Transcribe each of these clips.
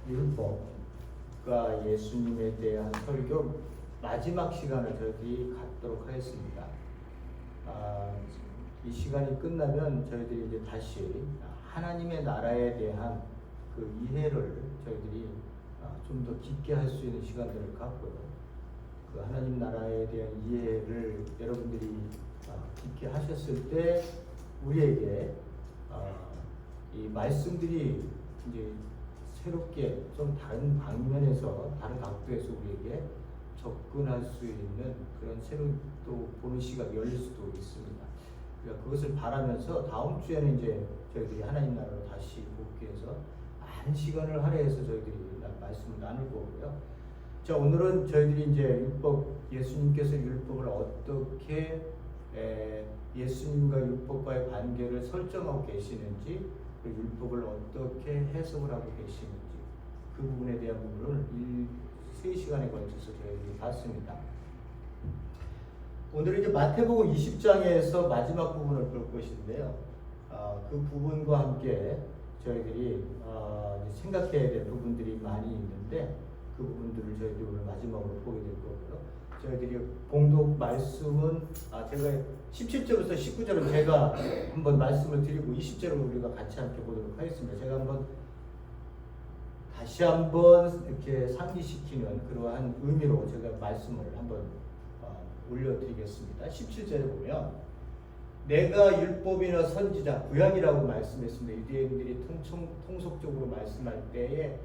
율법과 예수님에 대한 설교 마지막 시간을 저희들이 갖도록 하겠습니다. 이 시간이 끝나면 저희들이 이제 다시 하나님의 나라에 대한 그 이해를 저희들이 좀 더 깊게 할 수 있는 시간들을 갖고요. 그 하나님 나라에 대한 이해를 여러분들이 깊게 하셨을 때 우리에게 이 말씀들이 이제 새롭게 좀 다른 방면에서 다른 각도에서 우리에게 접근할 수 있는 그런 새로운 또 보는 시각이 열릴 수도 있습니다. 그러니까 그것을 바라면서 다음 주에는 이제 저희들이 하나님 나라로 다시 복귀해서 많은 시간을 할애해서 저희들이 말씀을 나눌 거고요. 자, 오늘은 저희들이 이제 예수님께서 율법을 어떻게 예수님과 율법과의 관계를 설정하고 계시는지, 그 율법을 어떻게 해석을 하고 계시는지 그 부분에 대한 부분을 3시간에 걸쳐서 저희들이 봤습니다. 오늘은 이제 마태복음 20장에서 마지막 부분을 볼 것인데요. 그 부분과 함께 저희들이 생각해야 될 부분들이 많이 있는데 그 부분들을 저희들이 오늘 마지막으로 보게 될 거고요. 저희들이 봉독 말씀은 제가 17절부터 19절은 제가 한번 말씀을 드리고 20절을 우리가 같이 함께 보도록 하겠습니다. 제가 다시 한번 이렇게 상기시키는 그러한 의미로 제가 말씀을 한번 올려드리겠습니다. 17절에 보면 내가 율법이나 선지자, 구약이라고 말씀했습니다. 유대인들이 통속적으로 말씀할 때에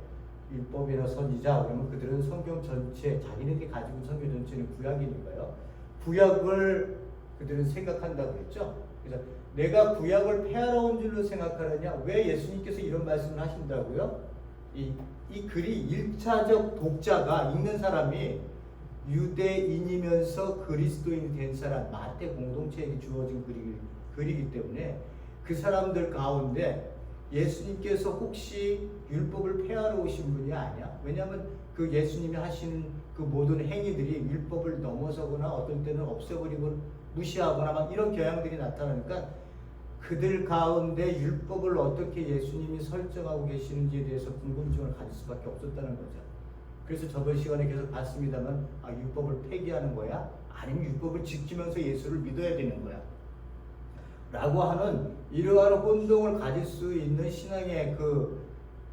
율법이나 선지자 그러면 그들은 성경 전체, 자기네들이 가지고 있는 성경 전체는 구약이니까요. 구약을 그들은 생각한다고 했죠. 그래서 내가 구약을 폐하러 온 줄로 생각하느냐? 왜 예수님께서 이런 말씀을 하신다고요? 이 글이 1차적 독자가 읽는 사람이 유대인이면서 그리스도인이 된 사람, 마태 공동체에게 주어진 글이기 때문에 그 사람들 가운데 예수님께서 혹시 율법을 폐하러 오신 분이 아니야? 왜냐하면 그 예수님이 하시는 그 모든 행위들이 율법을 넘어서거나 어떤 때는 없애버리고 무시하거나 막 이런 경향들이 나타나니까 그들 가운데 율법을 어떻게 예수님이 설정하고 계시는지에 대해서 궁금증을 가질 수밖에 없었다는 거죠. 그래서 저번 시간에 계속 봤습니다만 율법을 폐기하는 거야? 아니면 율법을 지키면서 예수를 믿어야 되는 거야? 라고 하는 이러한 혼동을 가질 수 있는 신앙의 그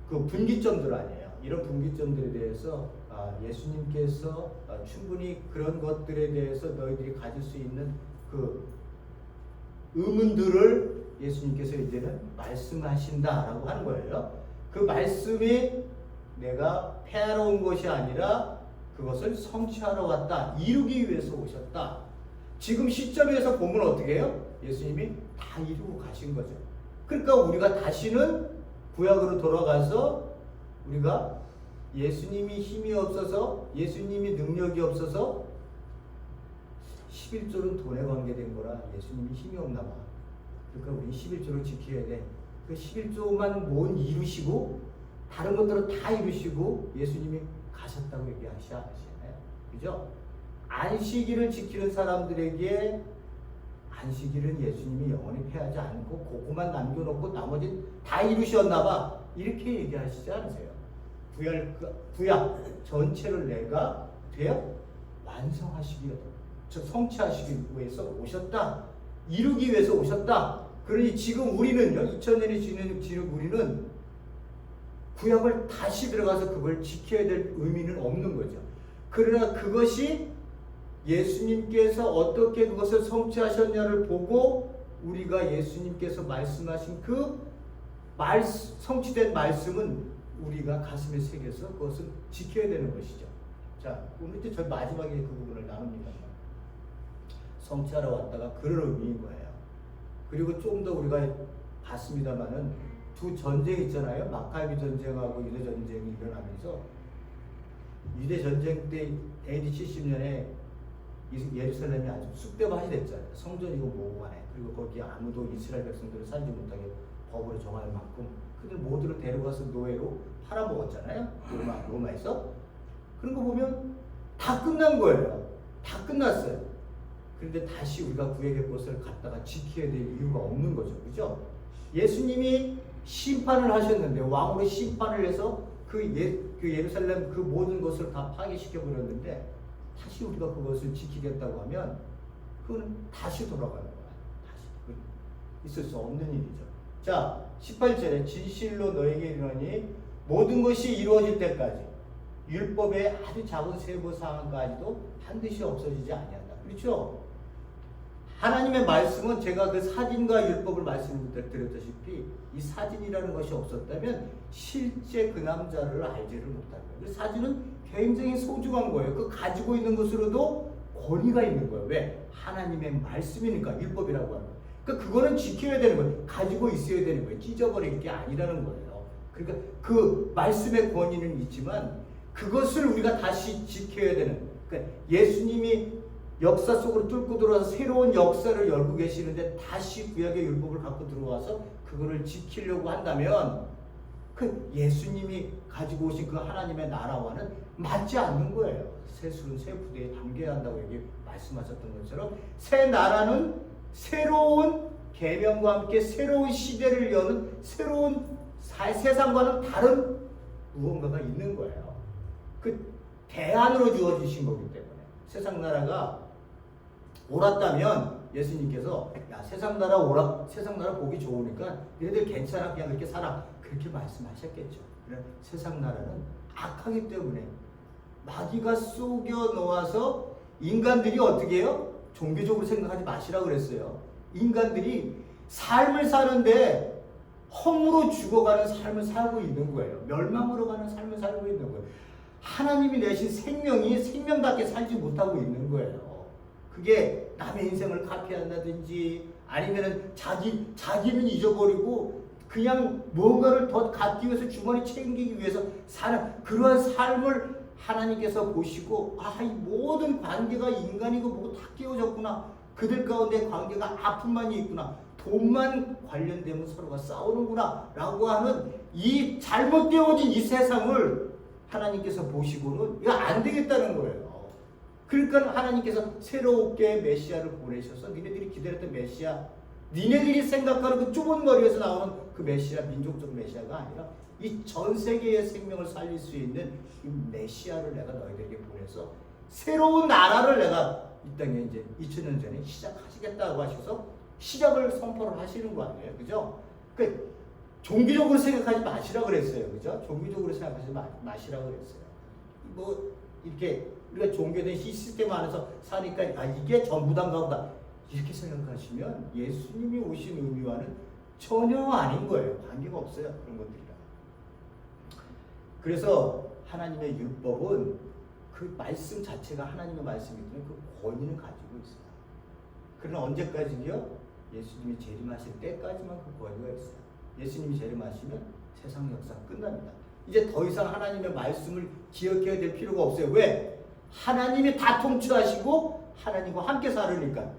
분기점들 아니에요. 이런 분기점들에 대해서 예수님께서 충분히 그런 것들에 대해서 너희들이 가질 수 있는 그 의문들을 예수님께서 이제는 말씀하신다라고 하는 거예요. 그 말씀이 내가 폐하러 온 것이 아니라 그것을 성취하러 왔다. 이루기 위해서 오셨다. 지금 시점에서 보면 어떻게 해요? 예수님이 다 이루고 가신 거죠. 그러니까 우리가 다시는 구약으로 돌아가서 우리가 예수님이 힘이 없어서 예수님이 능력이 없어서 11조는 돈에 관계된 거라 예수님이 힘이 없나 봐. 그러니까 우리 11조를 지켜야 돼. 그 11조만 못 이루시고 다른 것들은 다 이루시고 예수님이 가셨다고 얘기하시잖아요. 그죠? 안식일을 지키는 사람들에게 안식일은 예수님이 영원히 폐하지 않고 그것만 남겨놓고 나머지는 다 이루셨나 봐. 이렇게 얘기하시지 않으세요? 구약 전체를 내가 되어 완성하시기, 성취하시기 위해서 오셨다. 이루기 위해서 오셨다. 그러니 지금 우리는요, 2000년이 지는 우리는 구약을 다시 들어가서 그걸 지켜야 될 의미는 없는 거죠. 그러나 그것이 예수님께서 어떻게 그것을 성취하셨냐를 보고 우리가 예수님께서 말씀하신 성취된 말씀은 우리가 가슴에 새겨서 그것을 지켜야 되는 것이죠. 자, 오늘 이제 저희 마지막에 그 부분을 나눕니다. 성취하러 왔다가 그런 의미인 거예요. 그리고 좀 더 우리가 봤습니다만은 두 전쟁 있잖아요. 마카비 전쟁하고 유대 전쟁이 일어나면서 유대 전쟁 때 AD 70년에 예루살렘이 아주 쑥대밭이 됐잖아요. 성전이고 뭐고 간에. 그리고 거기에 아무도 이스라엘 백성들을 살지 못하게 법으로 정할 만큼 그들 모두를 데려가서 노예로 팔아먹었잖아요. 로마에서. 그런 거 보면 다 끝난 거예요. 다 끝났어요. 그런데 다시 우리가 구약의 것을 갖다가 지켜야 될 이유가 없는 거죠. 그죠? 예수님이 심판을 하셨는데 왕으로 심판을 해서 그 예루살렘 그 모든 것을 다 파괴시켜 버렸는데 다시 우리가 그것을 지키겠다고 하면 그거는 다시 돌아가는 거야. 다시 있을 수 없는 일이죠. 자, 18절에 진실로 너에게 이르노니 모든 것이 이루어질 때까지 율법의 아주 작은 세부 사항까지도 반드시 없어지지 아니한다. 그렇죠? 하나님의 말씀은 제가 그 사진과 율법을 말씀드렸다시피 이 사진이라는 것이 없었다면 실제 그 남자를 알지를 못한 거예요. 그 사진은 굉장히 소중한 거예요. 그 가지고 있는 것으로도 권위가 있는 거예요. 왜? 하나님의 말씀이니까 율법이라고 하는 거예요. 그러니까 그거는 지켜야 되는 거예요. 가지고 있어야 되는 거예요. 찢어버릴 게 아니라는 거예요. 그러니까 그 말씀의 권위는 있지만 그것을 우리가 다시 지켜야 되는, 그러니까 예수님이 역사 속으로 뚫고 들어와서 새로운 역사를 열고 계시는데 다시 구약의 율법을 갖고 들어와서 그거를 지키려고 한다면 그 예수님이 가지고 오신 그 하나님의 나라와는 맞지 않는 거예요. 새 술은 새 부대에 담겨야 한다고 여기 말씀하셨던 것처럼 새 나라는 새로운 계명과 함께 새로운 시대를 여는 새로운 세상과는 다른 무언가가 있는 거예요. 그 대안으로 주어지신 거기 때문에 세상 나라가 옳았다면 예수님께서 야 세상 나라 보기 좋으니까 너희들 괜찮아 그냥 그렇게 살아 그렇게 말씀하셨겠죠. 그래 세상 나라는 악하기 때문에 마귀가 속여 놓아서 인간들이 어떻게 해요? 종교적으로 생각하지 마시라고 그랬어요. 인간들이 삶을 사는데 험으로 죽어가는 삶을 살고 있는 거예요. 멸망으로 가는 삶을 살고 있는 거예요. 하나님이 내신 생명이 생명답게 살지 못하고 있는 거예요. 그게 남의 인생을 카피한다든지 아니면은 자기는 잊어버리고 그냥 뭔가를 더 갖기 위해서 주머니 챙기기 위해서 사는 그러한 삶을 하나님께서 보시고 이 모든 관계가 인간이고 뭐고 다 깨어졌구나. 그들 가운데 관계가 아픔만이 있구나. 돈만 관련되면 서로가 싸우는구나 라고 하는 이 잘못되어진 이 세상을 하나님께서 보시고는 이거 안 되겠다는 거예요. 그러니까 하나님께서 새롭게 메시아를 보내셔서 니네들이 기다렸던 메시아, 니네들이 생각하는 그 좁은 머리에서 나오는 그 메시아, 민족적 메시아가 아니라 이 전 세계의 생명을 살릴 수 있는 이 메시아를 내가 너희들에게 보내서 새로운 나라를 내가 이 땅에 이제 2000년 전에 시작하시겠다고 하셔서 시작을 선포를 하시는 거 아니에요, 그죠? 그 종교적으로 생각하지 마시라고 그랬어요, 그죠? 종교적으로 생각하지 마시라고 그랬어요. 뭐 이렇게 우리가 종교된 시스템 안에서 사니까 이게 전부단가 보다 이렇게 생각하시면 예수님이 오신 의미와는 전혀 아닌 거예요. 관계가 없어요. 그런 것들이랑. 그래서 하나님의 율법은 그 말씀 자체가 하나님의 말씀이기 때문에 그 권위는 가지고 있어요. 그러나 언제까지요? 예수님이 재림하실 때까지만 그 권위가 있어요. 예수님이 재림하시면 세상 역사 끝납니다. 이제 더 이상 하나님의 말씀을 기억해야 될 필요가 없어요. 왜? 하나님이 다 통치하시고 하나님과 함께 살으니까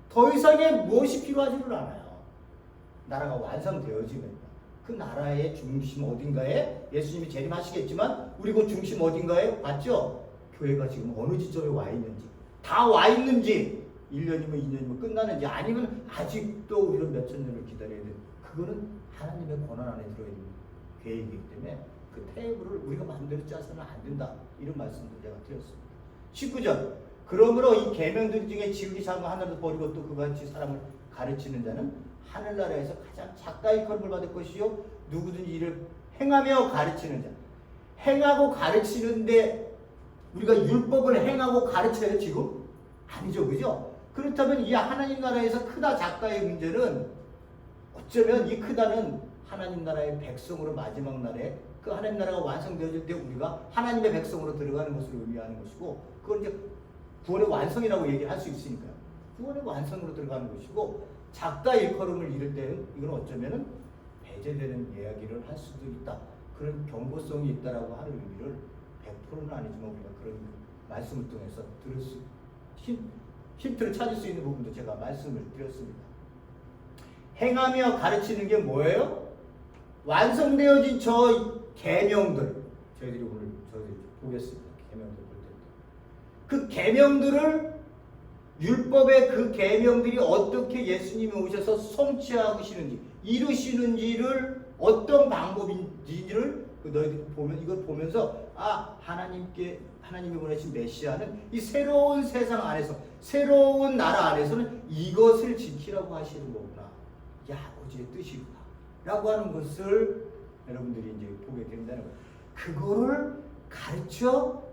더 이상의 무엇이 필요하지를 않아요. 나라가 완성되어지면 그 나라의 중심 어딘가에 예수님이 재림하시겠지만 우리 그 중심 어딘가에 맞죠? 교회가 지금 어느 지점에 와 있는지 다 와 있는지 1년이면 2년이면 끝나는지 아니면 아직도 우리는 몇천 년을 기다려야 돼. 그거는 하나님의 권한 안에 들어있는 계획이기 때문에 그 테이블을 우리가 마음대로 짜서는 안 된다. 이런 말씀도 제가 드렸습니다. 19절 그러므로 이 계명들 중에 지극히 작은 거 하나도 버리고 또 그같이 사람을 가르치는 자는 하늘나라에서 가장 작다의 걸음을 받을 것이요 누구든지 이를 행하며 가르치는 자. 행하고 가르치는데 우리가 율법을 행하고 가르쳐야 지금? 아니죠, 그죠? 그렇다면 이 하나님 나라에서 크다 작다의 문제는 어쩌면 이 크다는 하나님 나라의 백성으로 마지막 날에 그 하나님 나라가 완성되어질 때 우리가 하나님의 백성으로 들어가는 것을 의미하는 것이고 그건 이제 구원의 완성이라고 얘기할 수 있으니까요. 구원의 완성으로 들어가는 것이고 작다 일컬음을 잃을 때는 이건 어쩌면은 배제되는 이야기를 할 수도 있다. 그런 경고성이 있다라고 하는 의미를 100%는 아니지만 우리가 그런 말씀을 통해서 들을 수 힌트를 찾을 수 있는 부분도 제가 말씀을 드렸습니다. 행하며 가르치는 게 뭐예요? 완성되어진 저 계명들 저희들이 오늘 보겠습니다. 계명들 볼 때 그 계명들을 율법의 그 계명들이 어떻게 예수님이 오셔서 성취하시는지 이루시는지를 어떤 방법인지를 너희들이 보면 이걸 보면서 하나님이 보내신 메시아는 이 새로운 세상 안에서 새로운 나라 안에서는 이것을 지키라고 하시는 거구나. 이게 아버지의 뜻이구나. 라고 하는 것을 여러분들이 이제 보게 된다는 거예요. 그거를 가르쳐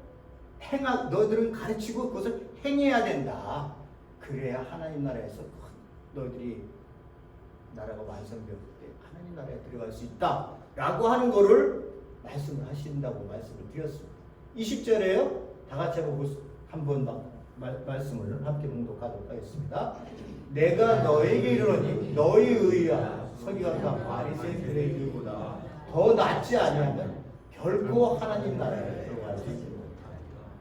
너희들은 가르치고 그것을 행해야 된다. 그래야 하나님 나라에서 너희들이 나라가 완성되었을 때 하나님 나라에 들어갈 수 있다. 라고 하는 거를 말씀을 하신다고 말씀을 드렸습니다. 20절에요. 다 같이 한번 말씀을 함께 봉독하도록 하겠습니다. 내가 너에게 이르노니 너희 의와 서기관과 바리새인들의 의보다 더 낫지 아니하면 결코 하나님 나라에 들어갈 수 있는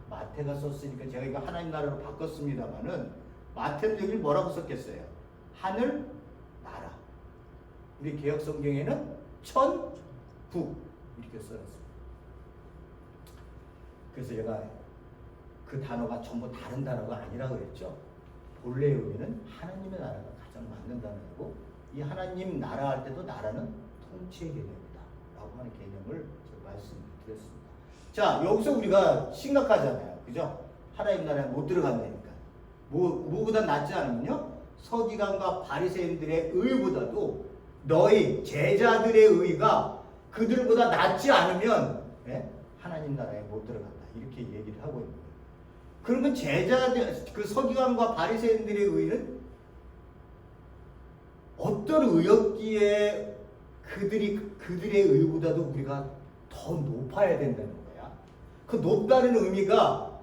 마태가 썼으니까 제가 이거 하나님 나라로 바꿨습니다만은 마태는 여기 뭐라고 썼겠어요? 하늘 나라. 우리 개역 성경에는 천국 이렇게 써놨습니다. 그래서 제가 그 단어가 전부 다른 단어가 아니라고 그랬죠. 본래 의미는 하나님의 나라가 가장 맞는 단어고 이 하나님 나라 할 때도 나라는 통치의 개념이다 라고 하는 개념을 제가 말씀드렸습니다. 자, 여기서 우리가 심각하잖아요. 그죠? 하나님 나라에 못 들어간다니까. 뭐보다 낫지 않으면요? 서기관과 바리새인들의 의보다도 너희 제자들의 의가 그들보다 낫지 않으면 하나님 나라에 못 들어간다. 이렇게 얘기를 하고 있는 거예요. 그러면 제자들, 그 서기관과 바리새인들의 의는 어떤 의였기에 그들의 의보다도 우리가 더 높아야 된다는 거야. 그 높다는 의미가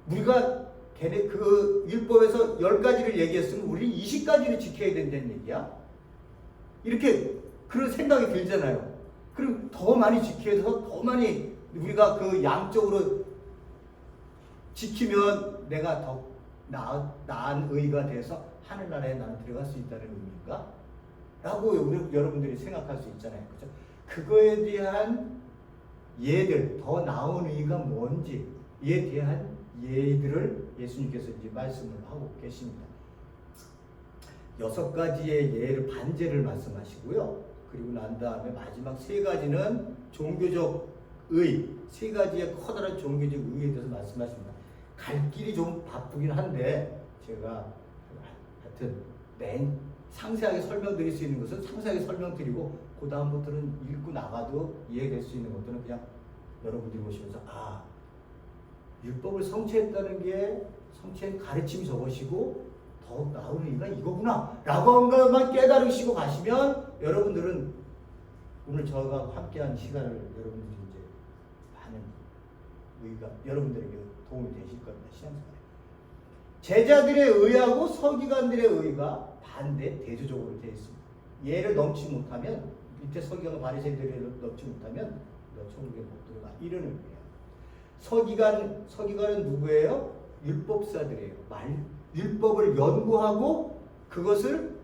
우리가 그 율법에서 10가지를 얘기했으면 우리 20가지를 지켜야 된다는 얘기야. 이렇게 그런 생각이 들잖아요. 그럼 더 많이 지켜서 더 많이 우리가 그 양쪽으로 지키면 내가 더 나은 의가 돼서 하늘나라에 나는 들어갈 수 있다는 의미인가? 라고 여러분들이 생각할 수 있잖아요. 그죠? 그거에 대한 예들, 더 나은 의가 뭔지에 대한 예들을 예수님께서 이제 말씀을 하고 계십니다. 6가지의 예를 반제를 말씀하시고요. 그리고 난 다음에 마지막 3가지는 종교적 의, 3가지의 커다란 종교적 의에 대해서 말씀하십니다. 갈 길이 좀 바쁘긴 한데 제가 하여튼 상세하게 설명드릴 수 있는 것은 상세하게 설명드리고 그 다음부터는 읽고 나가도 이해될 수 있는 것들은 그냥 여러분들이 보시면서 율법을 성취했다는 게 성취한 가르침이 저것이고 더 나은 의미가 이거구나 라고 한 것만 깨달으시고 가시면 여러분들은 오늘 저와 함께한 시간을 여러분들이 이제 많은 의가 여러분들에게 도움이 되실 겁니다. 신앙생활에 제자들의 의하고 서기관들의 의가 반대 대조적으로 되어 있습니다. 얘를 넘지 못하면 밑에 서기관과 바리새인들을 넘지 못하면 너 천국에 못 들어가 이러는 거예요. 서기관은 누구예요? 율법사들이에요. 율법을 연구하고 그것을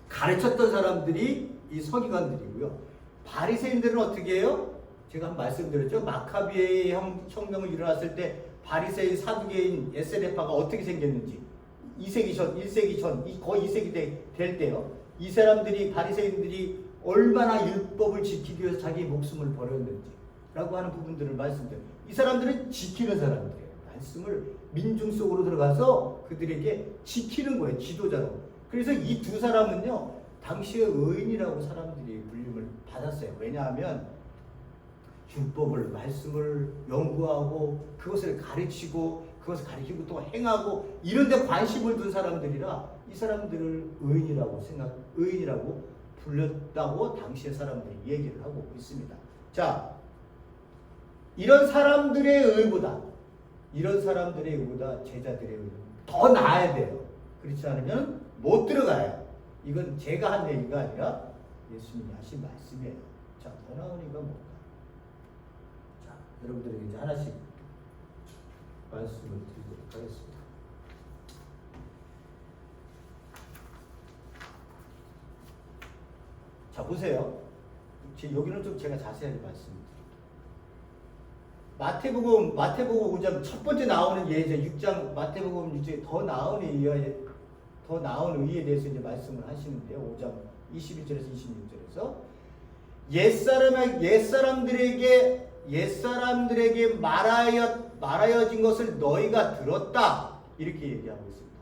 가르쳤던 사람들이 이 서기관들이고요. 바리새인들은 어떻게 해요? 제가 한 말씀드렸죠. 마카비의 혁명을 일어났을 때 바리새인, 사두개인, 에세레파가 어떻게 생겼는지 2세기 전, 1세기 전, 거의 2세기 될 때요. 이 사람들이 바리새인들이 얼마나 율법을 지키기 위해서 자기 목숨을 버렸는지 라고 하는 부분들을 말씀드려요. 이 사람들은 지키는 사람들이에요. 말씀을 민중 속으로 들어가서 그들에게 지키는 거예요. 지도자로. 그래서 이 두 사람은요. 당시의 의인이라고 사람들이 불림을 받았어요. 왜냐하면 율법을 말씀을 연구하고 그것을 가르치고 그것을 가르치고 또 행하고 이런 데 관심을 둔 사람들이라 이 사람들을 의인이라고 불렸다고 당시의 사람들이 얘기를 하고 있습니다. 자, 이런 사람들의 의보다 제자들의 의는 더 나아야 돼요. 그렇지 않으면 못 들어가요. 이건 제가 한 얘기가 아니라 예수님이 하신 말씀이에요. 자, 더 나은 의가 뭘까? 자, 여러분들에게 이제 하나씩 말씀을 드리도록 하겠습니다. 자, 보세요. 여기는 좀 제가 자세하게 말씀드릴게요. 마태복음 5장 첫 번째 나오는 예죠. 6장 마태복음 6장에 더 나은 의에 대해서 이제 말씀을 하시는데요. 5장 21절에서 26절에서 옛사람들에게 말하여진 것을 너희가 들었다. 이렇게 얘기하고 있습니다.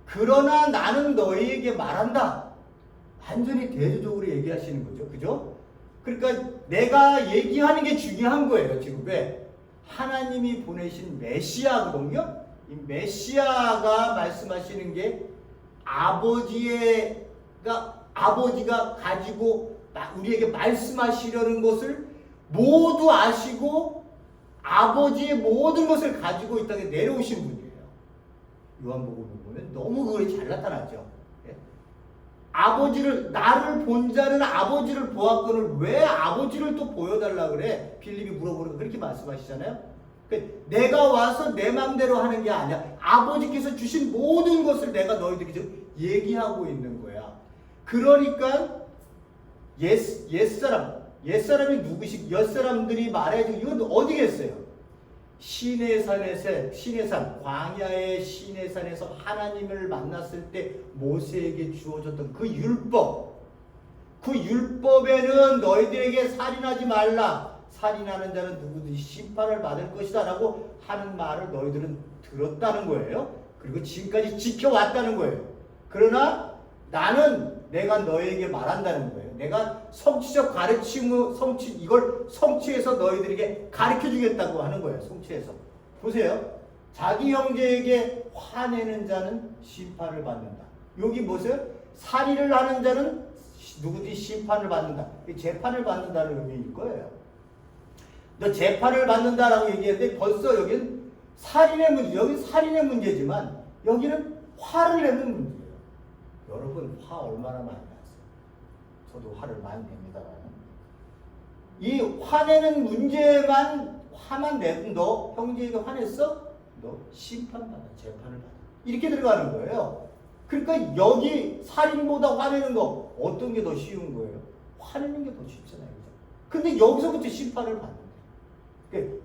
그러나 나는 너희에게 말한다. 완전히 대조적으로 얘기하시는 거죠. 그죠? 그러니까 내가 얘기하는 게 중요한 거예요. 지금 왜? 하나님이 보내신 메시아거든요. 이 메시아가 말씀하시는 게 아버지가 가지고 우리에게 말씀하시려는 것을 모두 아시고 아버지의 모든 것을 가지고 이 땅에 내려오신 분이에요. 요한복음을 보면 너무 그걸 잘 나타나죠. 예? 나를 본 자는 아버지를 보았거늘 왜 아버지를 또 보여달라 그래? 빌립이 물어보는 거 그렇게 말씀하시잖아요. 내가 와서 내 마음대로 하는 게 아니야. 아버지께서 주신 모든 것을 내가 너희들에게 지금 얘기하고 있는 거야. 그러니까 옛사람이 누구시? 옛사람들이 말해준 이건 어디겠어요? 신의 산, 광야의 신의 산에서 하나님을 만났을 때 모세에게 주어졌던 그 율법. 그 율법에는 너희들에게 살인하지 말라. 살인하는 자는 누구든지 심판을 받을 것이다 라고 하는 말을 너희들은 들었다는 거예요. 그리고 지금까지 지켜왔다는 거예요. 그러나 나는 내가 너희에게 말한다는 거예요. 내가 성취적 이걸 성취해서 너희들에게 가르쳐 주겠다고 하는 거예요. 성취해서. 보세요. 자기 형제에게 화내는 자는 심판을 받는다. 여기 보세요. 살인을 하는 자는 누구든지 심판을 받는다. 재판을 받는다는 의미일 거예요. 너 재판을 받는다라고 얘기했는데 벌써 여기는 여기는 살인의 문제지만 여기는 화를 내는 문제예요. 여러분 화 얼마나 많이 났어요. 저도 화를 많이 냅니다만 이 화내는 화만 내도 너 형제에게 화냈어? 너 심판받아, 재판을 받아. 이렇게 들어가는 거예요. 그러니까 여기 살인보다 화내는 거 어떤 게 더 쉬운 거예요? 화내는 게 더 쉽잖아요. 근데 여기서부터 심판을 받는 거예요.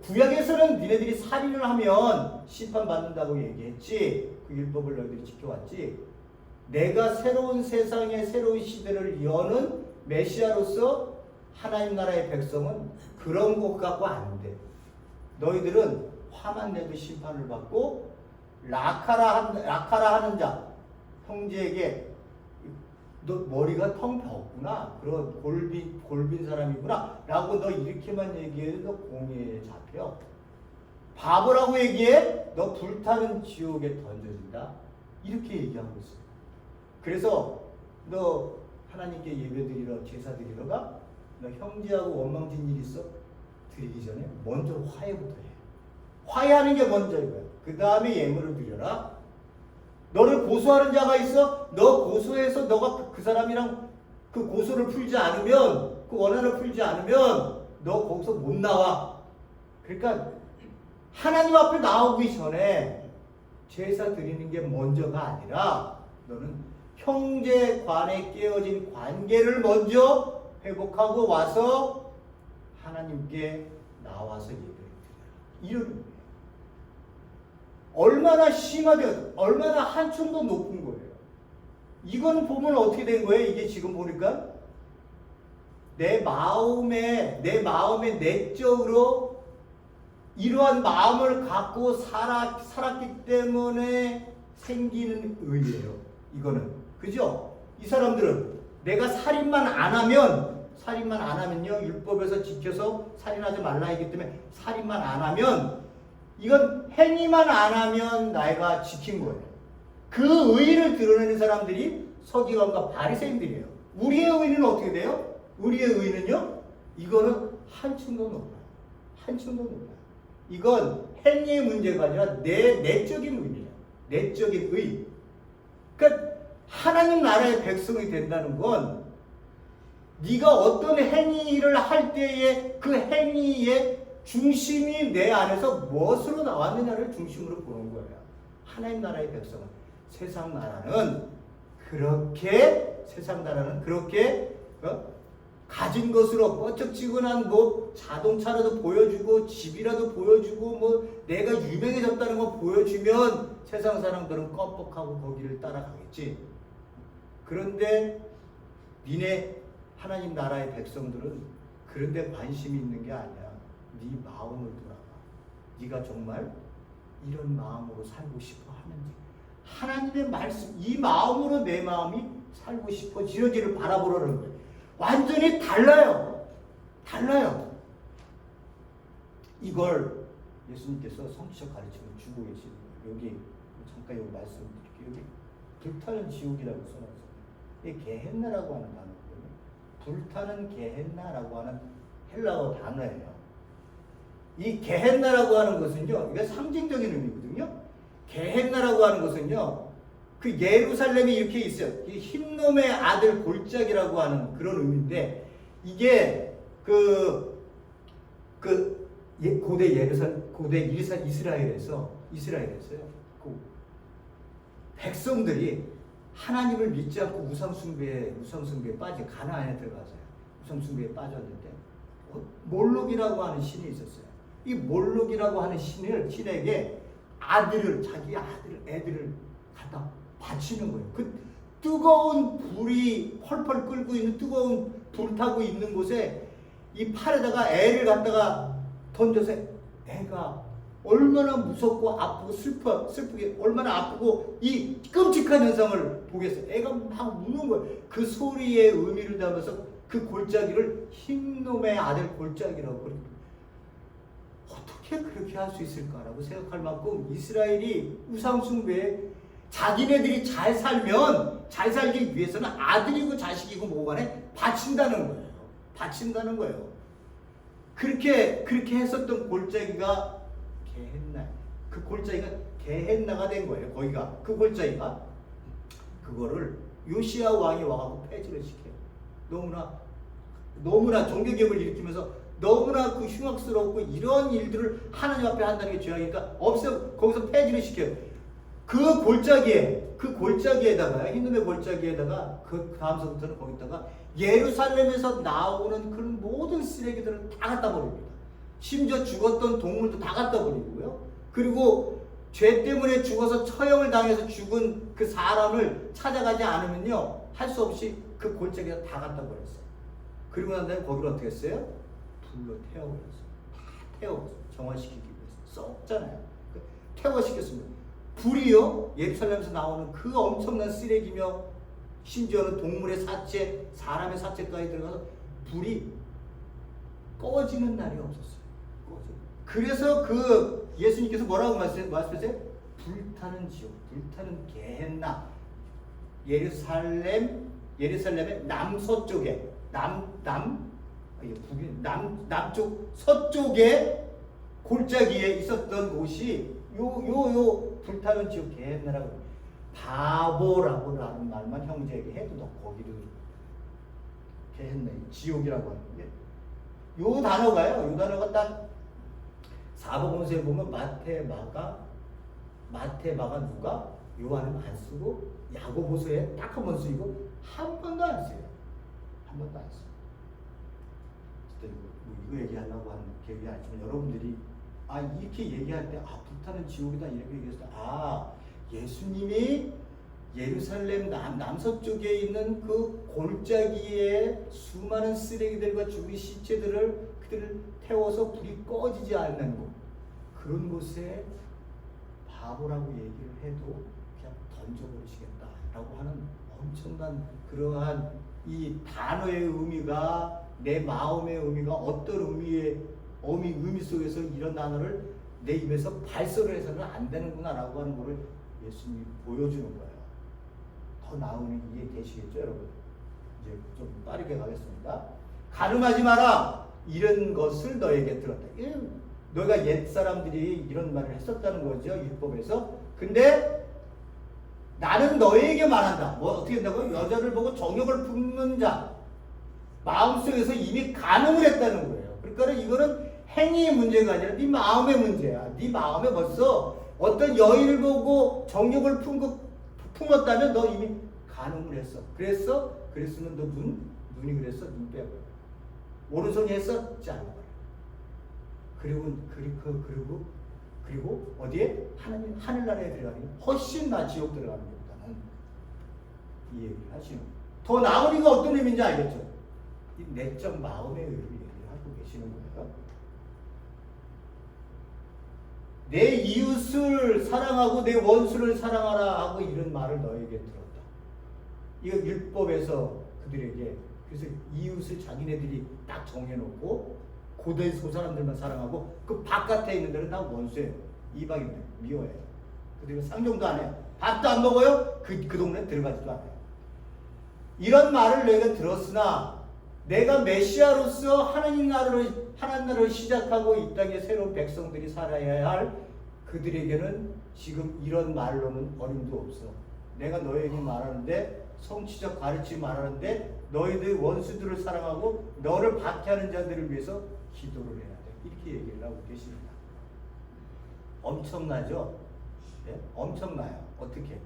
구약에서는 니네들이 살인을 하면 심판받는다고 얘기했지. 그 율법을 너희들이 지켜왔지. 내가 새로운 세상에 새로운 시대를 여는 메시아로서 하나님 나라의 백성은 그런 것 갖고 안 돼. 너희들은 화만 내도 심판을 받고 라카라 하는 자 형제에게 너 머리가 텅 벽구나. 그런 골빈 사람이구나. 라고 너 이렇게만 얘기해도 너 공의에 잡혀. 바보라고 얘기해? 너 불타는 지옥에 던져진다. 이렇게 얘기하고 있어요. 그래서 너 하나님께 예배드리러 제사드리러가 너 형제하고 원망진 일 있어? 드리기 전에 먼저 화해부터 해. 화해하는 게 먼저 이거야. 그 다음에 예물을 드려라. 너를 고소하는 자가 있어? 너 고소해서 너가 그 사람이랑 그 고소를 풀지 않으면, 그 원한을 풀지 않으면 너 거기서 못 나와. 그러니까 하나님 앞에 나오기 전에 제사 드리는 게 먼저가 아니라 너는 형제 간에 깨어진 관계를 먼저 회복하고 와서 하나님께 나와서 예배를 드려라. 이런 거예요. 얼마나 심하게, 얼마나 한층 더 높은 거예요. 이건 보면 어떻게 된 거예요? 이게 지금 보니까 내 마음에 내적으로 이러한 마음을 갖고 살았기 때문에 생기는 의예요. 이거는. 그죠? 이 사람들은 내가 살인만 안 하면요, 율법에서 지켜서 살인하지 말라 했기 때문에 살인만 안 하면 이건 행위만 안 하면 내가 지킨 거예요. 그 의의를 드러내는 사람들이 서기관과 바리새인들이에요. 우리의 의의는 어떻게 돼요? 우리의 의의는요, 이거는 한층 더 높아요. 한층 더 높아요. 이건 행위의 문제가 아니라 내적인 의미예요. 내적인 의의. 그러니까 하나님 나라의 백성이 된다는 건 네가 어떤 행위를 할 때에 그 행위의 중심이 내 안에서 무엇으로 나왔느냐를 중심으로 보는 거예요. 하나님 나라의 백성은. 세상 나라는 그렇게 가진 것으로 뻐쩍지근한 뭐 자동차라도 보여주고 집이라도 보여주고 뭐 내가 유명해졌다는 거 보여주면 세상 사람들은 껌뻑하고 거기를 따라가겠지. 그런데 니네 하나님 나라의 백성들은 그런 데 관심이 있는 게 아니야. 네 마음을 돌아봐. 네가 정말 이런 마음으로 살고 싶어 하는지. 하나님의 말씀, 이 마음으로 내 마음이 살고 싶어지는지를 바라보라는 거예요. 완전히 달라요. 달라요. 이걸 예수님께서 성취적 가르침을 주고 계시는 거예요. 여기 잠깐 여기 말씀드릴게요. 여기 불타는 지옥이라고 써놨어요. 이게 게헨나라고 하는 단어거든요. 불타는 게헨나라고 하는 헬라어 단어예요. 이 게헨나라고 하는 것은요, 이게 상징적인 의미거든요. 게헨나라고 하는 것은요, 그 예루살렘이 이렇게 있어요. 이 흰놈의 아들 골짜기라고 하는 그런 의미인데, 이게 고대 이스라엘에서요, 그 백성들이 하나님을 믿지 않고 우상숭배에 빠진 가나안에 들어가서요. 우상숭배에 빠졌는데 몰록이라고 하는 신이 있었어요. 이 몰록이라고 하는 신에게 자기 애들을 갖다 바치는 거예요. 그 뜨거운 불이 펄펄 끓고 있는 뜨거운 불타고 있는 곳에 이 팔에다가 애를 갖다가 던져서 애가 얼마나 무섭고 아프고 슬프게 얼마나 아프고 이 끔찍한 현상을 보겠어요. 애가 막 우는 거예요. 그 소리의 의미를 담아서 그 골짜기를 흰놈의 아들 골짜기라고 그럽니다. 어떻게 그렇게 할 수 있을까라고 생각할 만큼 이스라엘이 우상숭배에 자기네들이 잘 살기 위해서는 아들이고 자식이고 뭐간에 바친다는 거예요. 바친다는 거예요. 그렇게 했었던 골짜기가 게헨나. 그 골짜기가 게헨나가 된 거예요. 거기가 그 골짜기가 그거를 요시야 왕이 와갖고 폐지를 시켜요. 너무나 종교개혁을 일으키면서 너무나 그 흉악스럽고 이런 일들을 하나님 앞에 한다는 게 죄악이니까 거기서 폐지를 시켜요. 그 골짜기에다가 흰놈의 골짜기에다가 그 다음서부터는 거기다가 예루살렘에서 나오는 그런 모든 쓰레기들을 다 갖다 버립니다. 심지어 죽었던 동물도 다 갖다 버리고요. 그리고 죄 때문에 죽어서 처형을 당해서 죽은 그 사람을 찾아가지 않으면요 할 수 없이 그 골짜기에 다 갖다 버렸어요. 그리고 난 다음에 거기를 어떻게 했어요? 불로 태워버렸어요. 다 태워버렸어요. 정화시키기 위해서 썩잖아요. 태워시켰습니다. 불이요 예루살렘에서 나오는 그 엄청난 쓰레기며 심지어는 동물의 사체, 사람의 사체까지 들어가서 불이 꺼지는 날이 없었어요. 그래서 그 예수님께서 뭐라고 말씀하세요? 불타는 지옥, 불타는 게헨나. 예루살렘의 남서쪽에 남쪽 서쪽에 골짜기에 있었던 곳이 요 불타는 지옥 게헨나라고. 바보라고 하는 말만 형제에게 해도 너 거기를 게헨나 지옥이라고 하는데 요 단어가 딱 사복음서에 보면 마태, 마가, 누가, 요한은 안 쓰고 야고보서에 딱 한 번 쓰이고 한 번도 안 써요. 한 번도 안 써요. 이거 얘기하려고 하는 계획이 아니지만 여러분들이 이렇게 얘기할 때 불타는 지옥이다 이렇게 얘기했을 때 예수님이 예루살렘 남서쪽에 있는 그 골짜기에 수많은 쓰레기들과 죽은 시체들을 그들을 태워서 불이 꺼지지 않는 곳, 그런 곳에 바보라고 얘기를 해도 그냥 던져버리시겠다라고 하는 엄청난 그러한 이 단어의 의미가, 내 마음의 의미가 어떤 의미 속에서 이런 단어를 내 입에서 발설을 해서는 안 되는구나라고 하는 것을 예수님이 보여주는 거예요. 더 나으면 이해되시겠죠, 여러분? 이제 좀 빠르게 가겠습니다. 가늠하지 마라. 이런 것을 너에게 들었다. 너희가 옛 사람들이 이런 말을 했었다는 거죠, 율법에서. 근데 나는 너에게 말한다. 어떻게 된다고요? 여자를 보고 정욕을 품는 자, 마음속에서 이미 간음을 했다는 거예요. 그러니까 이거는 행위의 문제가 아니라 네 마음의 문제야. 네 마음에 벌써 어떤 여인을 보고 정욕을 품었다면 너 이미 간음을 했어. 그랬으면 너 눈이 그랬어? 눈 빼고. 오른손이 했어? 잘라버려. 그리고 어디에? 하늘나라에 들어가는 훨씬 나 지옥 들어가는 것보다는 이 얘기를 하시는. 더 나은 이가 어떤 의미인지 알겠죠? 이 내적 마음의 의를 얘기를 하고 계시는 거예요. 내 이웃을 사랑하고 내 원수를 사랑하라 하고 이런 말을 너에게 들었다. 이거 율법에서 그들에게, 그래서 이웃을 자기네들이 딱 정해놓고 고대 그 사람들만 사랑하고 그 바깥에 있는 데는 다 원수예요. 이방인들 미워해요. 그들은 상종도 안 해요. 밥도 안 먹어요. 그 동네 들어가지도 않아요. 이런 말을 내가 들었으나 내가 메시아로서 하나님 나라를 시작하고 이 땅에 새로운 백성들이 살아야 할 그들에게는 지금 이런 말로는 어림도 없어. 내가 너에게 말하는데, 성취적 가르침 말하는데, 너희들 원수들을 사랑하고 너를 박해하는 자들을 위해서 기도를 해야 돼. 이렇게 얘기를 하고 계십니다. 엄청나죠? 네? 엄청나요. 어떻게?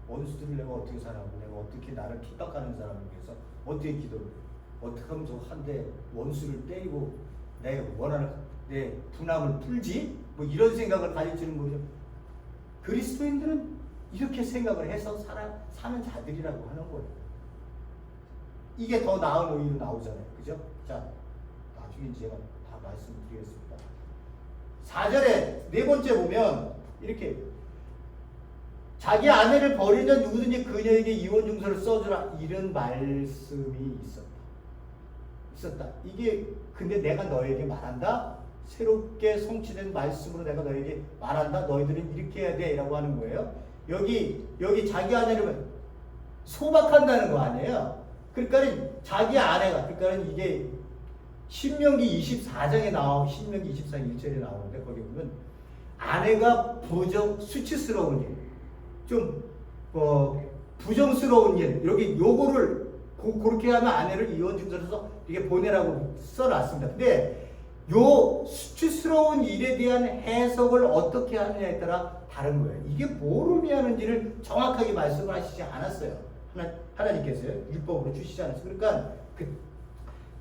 원수들을 내가 어떻게 사랑하고 내가 어떻게 나를 핍박하는 사람을 위해서 어떻게 기도를 해? 어떻게 하면 저 한 대 원수를 때리고 내가 원하는 내 분함을 풀지? 뭐 이런 생각을 가질지는 모르죠. 그리스도인들은 이렇게 생각을 해서 사는 자들이라고 하는 거예요. 이게 더 나은 의의로 나오잖아요. 그죠? 자, 나중에 제가 다 말씀드리겠습니다. 4절에 네 번째 보면 이렇게 자기 아내를 버리는 누구든지 그녀에게 이혼 증서를 써주라, 이런 말씀이 있었다. 이게 근데 내가 너에게 말한다. 새롭게 성취된 말씀으로 내가 너에게 말한다. 너희들은 이렇게 해야 돼 라고 하는 거예요. 여기 자기 아내를 소박한다는 거 아니에요. 그러니까 자기 아내가, 그러니까 이게 신명기 24장에 나오고 신명기 24장 1절에 나오는데 거기 보면 아내가 수치스러운 일, 좀 부정스러운 일, 여기 요거를 그렇게 하면 아내를 이혼 증서로서 이렇게 보내라고 써놨습니다. 근데 요 수치스러운 일에 대한 해석을 어떻게 하느냐에 따라 다른 거예요. 이게 뭘 의미하는지를 정확하게 말씀을 하시지 않았어요. 하나님께서요. 율법으로 주시지 않았어요. 그러니까 그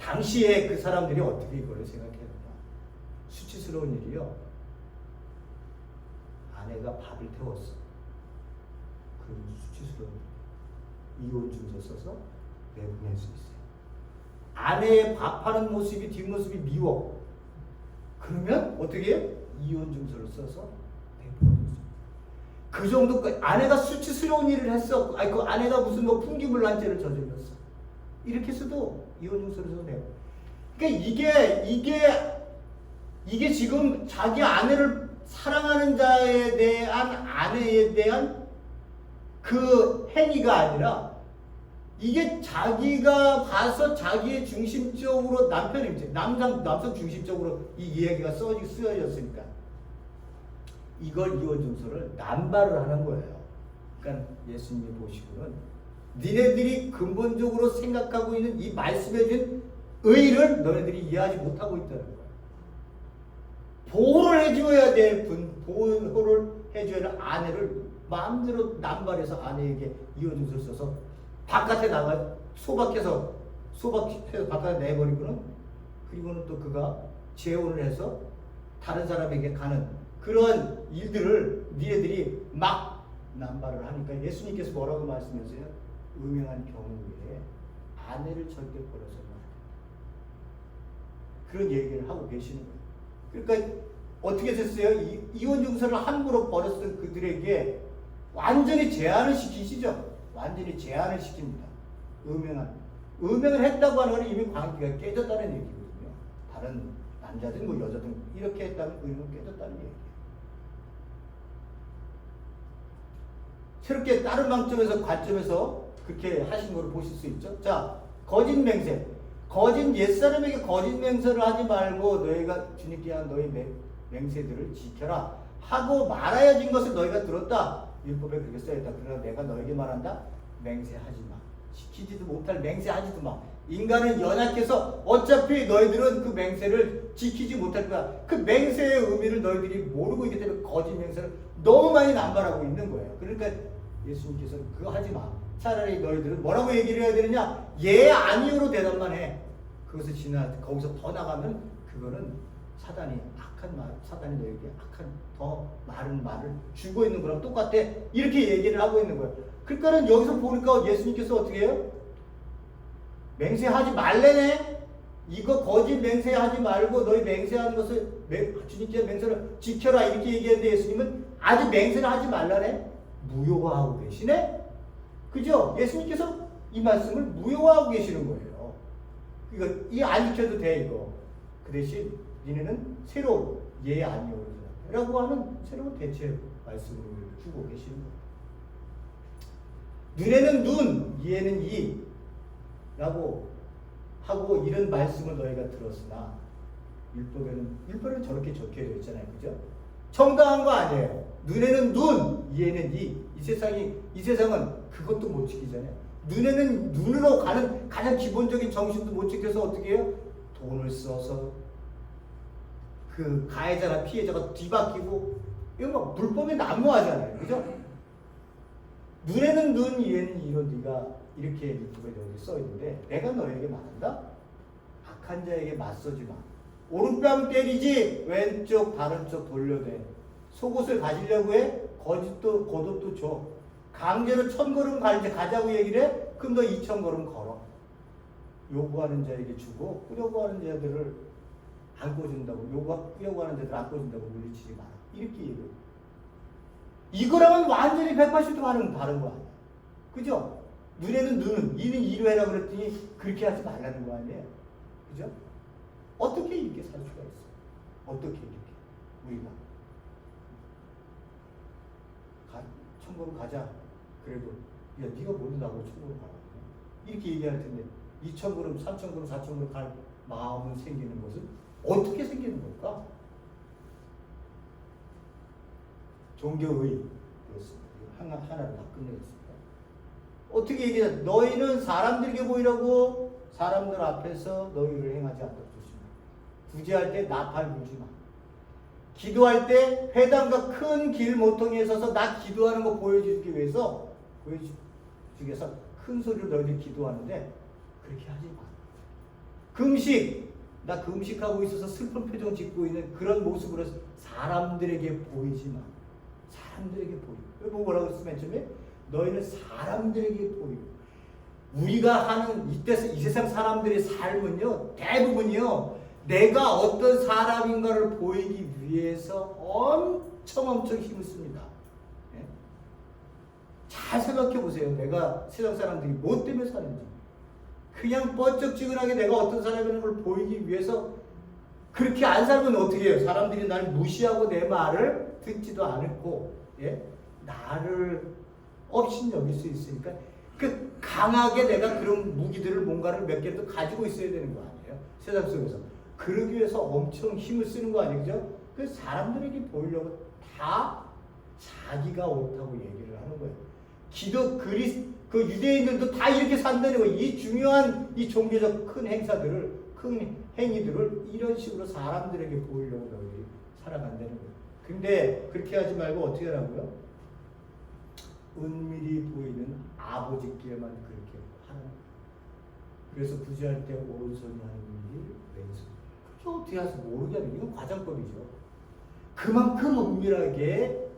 당시에 그 사람들이 어떻게 이걸 생각했느냐. 수치스러운 일이요. 아내가 밥을 태웠어. 그럼 수치스러운 일. 이혼 증서 써서 내보낼 수 있어요. 아내의 밥하는 모습이 뒷모습이 미워. 그러면 어떻게 해요? 이혼 증서를 써서 내보낼 수 있어요. 그 정도까지 아내가 수치스러운 일을 했어. 그 아내가 무슨 풍기물난죄를 저질렀어. 이렇게 해서도 이혼 증서를 써서 내고. 그러니까 이게 지금 자기 아내를 사랑하는 자에 대한 아내에 대한 그 행위가 아니라 이게 자기가 봐서 자기의 중심적으로 남성 중심적으로 이 이야기가 쓰여졌으니까 이걸 이혼 증서를 남발을 하는 거예요. 그러니까 예수님이 보시고는 니네들이 근본적으로 생각하고 있는 이 말씀해 준 의의를 너희들이 이해하지 못하고 있다는 거예요. 보호를 해줘야 될 보호를 해줘야 할 아내를 마음대로 남발해서 아내에게 이혼 증서를 써서 바깥에 나가 소박해서 바깥에 내버리고는, 그리고는 또 그가 재혼을 해서 다른 사람에게 가는 그런 일들을 니네들이 막 남발을 하니까 예수님께서 뭐라고 말씀하세요? 음행한 경우에 아내를 절대 버려서는 안 된다. 그런 얘기를 하고 계시는 거예요. 그러니까 어떻게 됐어요? 이혼 증서를 함부로 버렸던 그들에게 완전히 제한을 시키시죠. 완전히 제한을 시킵니다. 음행을 했다고 하는 건 이미 관계가 깨졌다는 얘기거든요. 다른 남자든 뭐 여자든 이렇게 했다면 의는 깨졌다는 얘기예요. 새롭게 다른 관점에서 그렇게 하신 걸 보실 수 있죠. 자, 거짓 맹세. 옛사람에게 거짓 맹세를 하지 말고 너희가 주님께 한 너희 맹세들을 지켜라 하고 말하여진 것을 너희가 들었다. 율법에 그렇게 써있다. 그러나 내가 너에게 말한다. 맹세하지 마. 지키지도 못할 맹세하지도 마. 인간은 연약해서 어차피 너희들은 그 맹세를 지키지 못할 거야. 그 맹세의 의미를 너희들이 모르고 있기 때문에 거짓 맹세를 너무 많이 남발하고 있는 거예요. 그러니까 예수님께서 그거 하지 마. 차라리 너희들은 뭐라고 얘기를 해야 되느냐? 예, 아니요로 대답만 해. 그것을 거기서 더 나가면 그거는 사단이 너에게 악한 더 많은 말을 주고 있는 거랑 똑같아. 이렇게 얘기를 하고 있는 거예요. 그러니까는 여기서 보니까 예수님께서 어떻게 해요? 맹세하지 말래네. 이거 거짓 맹세하지 말고 너희 맹세하는 것을 주님께 맹세를 지켜라 이렇게 얘기했는데 예수님은 아직 맹세를 하지 말라네. 무효화하고 계시네. 그죠? 예수님께서 이 말씀을 무효화하고 계시는 거예요. 이거 안 지켜도 돼 이거. 그 대신 니네는 새로운 예 아니요 라고 하는 새로운 대체 말씀을 주고 계시는 거예요. 눈에는 눈, 이에는 이 라고 하고 이런 말씀을 너희가 들었으나 율법에는 저렇게 적혀져 있잖아요. 그죠? 정당한 거 아니에요. 눈에는 눈, 이에는 이. 이 세상은 그것도 못 지키잖아요. 눈에는 눈으로 가는 가장 기본적인 정신도 못 지켜서 어떻게 해요? 돈을 써서 그 가해자나 피해자가 뒤바뀌고 이거 막 불법에 난무하잖아요. 그죠? 눈에는 눈, 이에는 이로 네가 이렇게 유튜브에 여기 써 있는데 내가 너에게 말한다. 악한 자에게 맞서지 마. 오른뺨 때리지 왼쪽 다른 쪽 돌려대. 속옷을 가지려고 해? 거짓도 겉옷도 줘. 강제로 1000걸음 가자고 얘기를 해? 그럼 너 2000걸음 걸어. 요구하는 자에게 주고 꾸려고 하는 자들을 안 꿔준다고 꾸려고 하는 자들 안 꿔준다고 물리치지 마라. 이렇게 얘기해요. 이거랑은 완전히 180도 다른 거 아니야. 그죠? 눈에는 눈은 이는 이로 해라 그랬더니 그렇게 하지 말라는 거 아니에요. 그죠? 어떻게 이렇게 살 수가 있어? 어떻게 이렇게 우리가 1000걸음 가자. 그래도 야 네가 먼저 나보고 1000걸음 가라. 이렇게 얘기할 텐데 2000걸음, 3000걸음, 4000걸음 갈 마음은 생기는 것은 어떻게 생기는 걸까? 종교의 하나를 다 끝내겠습니다. 어떻게 얘기해? 너희는 사람들에게 보이라고 사람들 앞에서 너희를 행하지 않도록 조심해. 구제할 때 나팔 불지 마. 기도할 때 회당과 큰 길 모퉁이에 서서 나 기도하는 거 보여주기 위해서 큰 소리로 너희들 기도하는데 그렇게 하지 마. 금식, 나 금식하고 있어서 슬픈 표정 짓고 있는 그런 모습으로 사람들에게 보이지 마. 사람들에게 보이고. 뭐라고 했어 맨 처음에? 너희는 사람들에게 보이고. 우리가 하는 이 세상 사람들의 삶은요, 대부분이요, 내가 어떤 사람인가를 보이기 위해서 엄청 힘을 씁니다. 네? 잘 생각해 보세요. 내가 세상 사람들이 뭐 때문에 사는지. 그냥 뻔쩍지근하게 내가 어떤 사람이라는 걸 보이기 위해서 그렇게 안 살면 어떻게 해요? 사람들이 나를 무시하고 내 말을 듣지도 않고, 예? 나를 업신여길 수 있으니까 그 강하게 내가 그런 무기들을 뭔가를 몇 개도 가지고 있어야 되는 거 아니에요? 세상 속에서. 그러기 위해서 엄청 힘을 쓰는 거 아니에요? 그죠? 그 사람들에게 보이려고 다 자기가 옳다고 얘기를 하는 거예요. 그 유대인들도 다 이렇게 산다는 거예요. 이 중요한 이 종교적 큰 행사들을, 큰 행위들을 이런 식으로 사람들에게 보이려고 너희들이 살아간다는 거예요. 근데 그렇게 하지 말고 어떻게 하라고요? 은밀히 보이는 아버지께만 그렇게 하는. 그래서 구제할 때 오른손이 하는 일이 왼손. 그게 어떻게 해서 모르게 하는, 이건 과장법이죠. 그만큼 은밀하게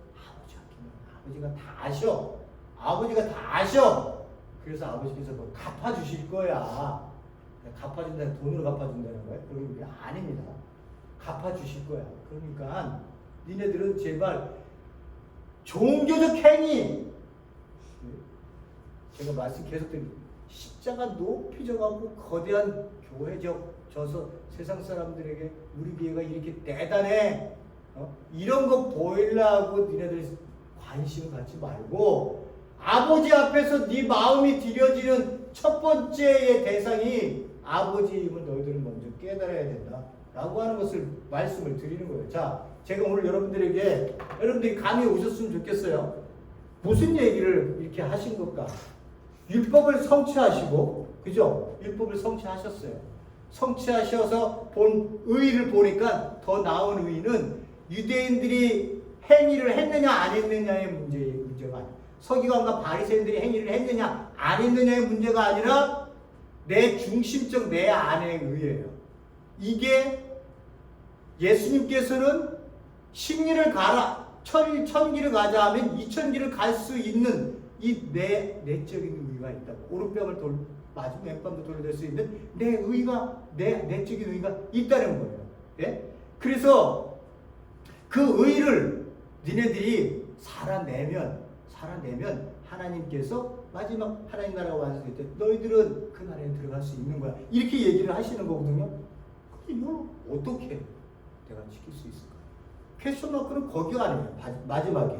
아버지가 다 아셔. 아버지가 다 아셔. 그래서 아버지께서 그걸 갚아주실 거야. 갚아준다는, 돈으로 갚아준다는 거야? 그런 게 아닙니다. 갚아주실 거야. 그러니까 니네들은 제발 종교적 행위, 제가 말씀 계속드립니다. 십자가 높이 져가고 거대한 교회적 져서 세상 사람들에게 우리 교회가 이렇게 대단해, 이런 거 보이려고 니네들 관심 갖지 말고 아버지 앞에서 네 마음이 들여지는 첫 번째의 대상이 아버지임을 너희들은 먼저 깨달아야 된다 라고 하는 것을 말씀을 드리는 거예요. 자, 제가 오늘 여러분들이 감이 오셨으면 좋겠어요. 무슨 얘기를 이렇게 하신 것까? 율법을 성취하시고, 그죠? 율법을 성취하셨어요. 성취하셔서 본 의의를 보니까 더 나은 의의는 유대인들이 행위를 했느냐 안 했느냐의 문제가 아니에요. 서기관과 바리새인들이 행위를 했느냐 안 했느냐의 문제가 아니라 내 중심적 내 안의 의예요. 이게 예수님께서는 10리를 가라, 1000길을 가자 하면 2000길을 갈 수 있는 이 내적인 의가 있다고. 오른뺨을 마지막 왼밤도 돌려댈 수 있는 내 의가, 내적인 의가 있다는 거예요. 예? 그래서 그 의를 니네들이 살아내면 하나님께서 마지막 하나님 나라가 완성될 때 너희들은 그 나라에 들어갈 수 있는 거야. 이렇게 얘기를 하시는 거거든요. 근데 이걸 어떻게 내가 지킬 수 있을까? 퀘스천 마크는 거기가 아니에요. 마지막에.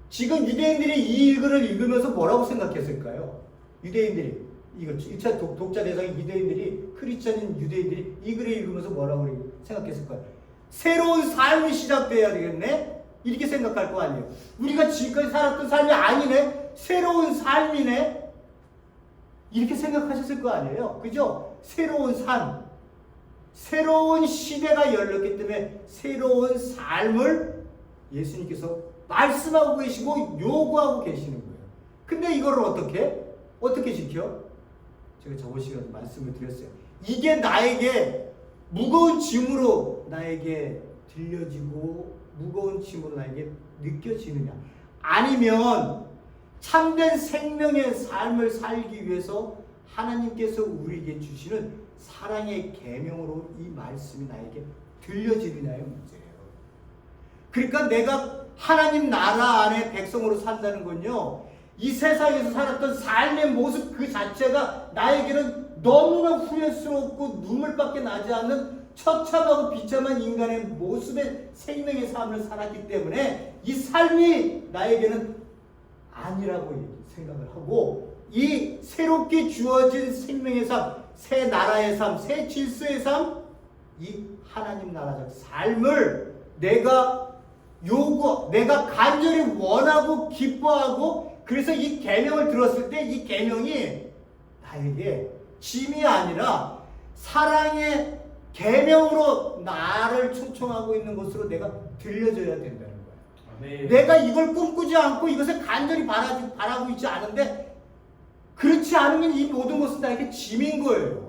지금 유대인들이 이 글을 읽으면서 뭐라고 생각했을까요? 유대인들이, 이거 1차 독자 대상이 유대인들이, 크리스찬인 유대인들이 이 글을 읽으면서 뭐라고 생각했을까요? 새로운 삶이 시작돼야 되겠네? 이렇게 생각할 거 아니에요. 우리가 지금까지 살았던 삶이 아니네? 새로운 삶이네? 이렇게 생각하셨을 거 아니에요. 그죠? 새로운 삶. 새로운 시대가 열렸기 때문에 새로운 삶을 예수님께서 말씀하고 계시고 요구하고 계시는 거예요. 근데 이걸 어떻게 지켜? 제가 저번 시간에 말씀을 드렸어요. 이게 나에게 무거운 짐으로 나에게 들려지고 무거운 짐으로 나에게 느껴지느냐? 아니면 참된 생명의 삶을 살기 위해서 하나님께서 우리에게 주시는 사랑의 계명으로 이 말씀이 나에게 들려지느냐의 문제예요. 그러니까 내가 하나님 나라 안에 백성으로 산다는 건요, 이 세상에서 살았던 삶의 모습 그 자체가 나에게는 너무나 후회스럽고 눈물밖에 나지 않는 처참하고 비참한 인간의 모습의 생명의 삶을 살았기 때문에 이 삶이 나에게는 아니라고 생각을 하고, 이 새롭게 주어진 생명의 삶, 새 나라의 삶, 새 질서의 삶, 이 하나님 나라적 삶을 내가 간절히 원하고 기뻐하고, 그래서 이 계명을 들었을 때 이 계명이 나에게 짐이 아니라 사랑의 계명으로 나를 초청하고 있는 것으로 내가 들려져야 된다는 거예요. 아멘. 내가 이걸 꿈꾸지 않고 이것을 간절히 바라고 있지 않은데, 그렇지 않으면 이 모든 것은 나에게 짐인 거예요.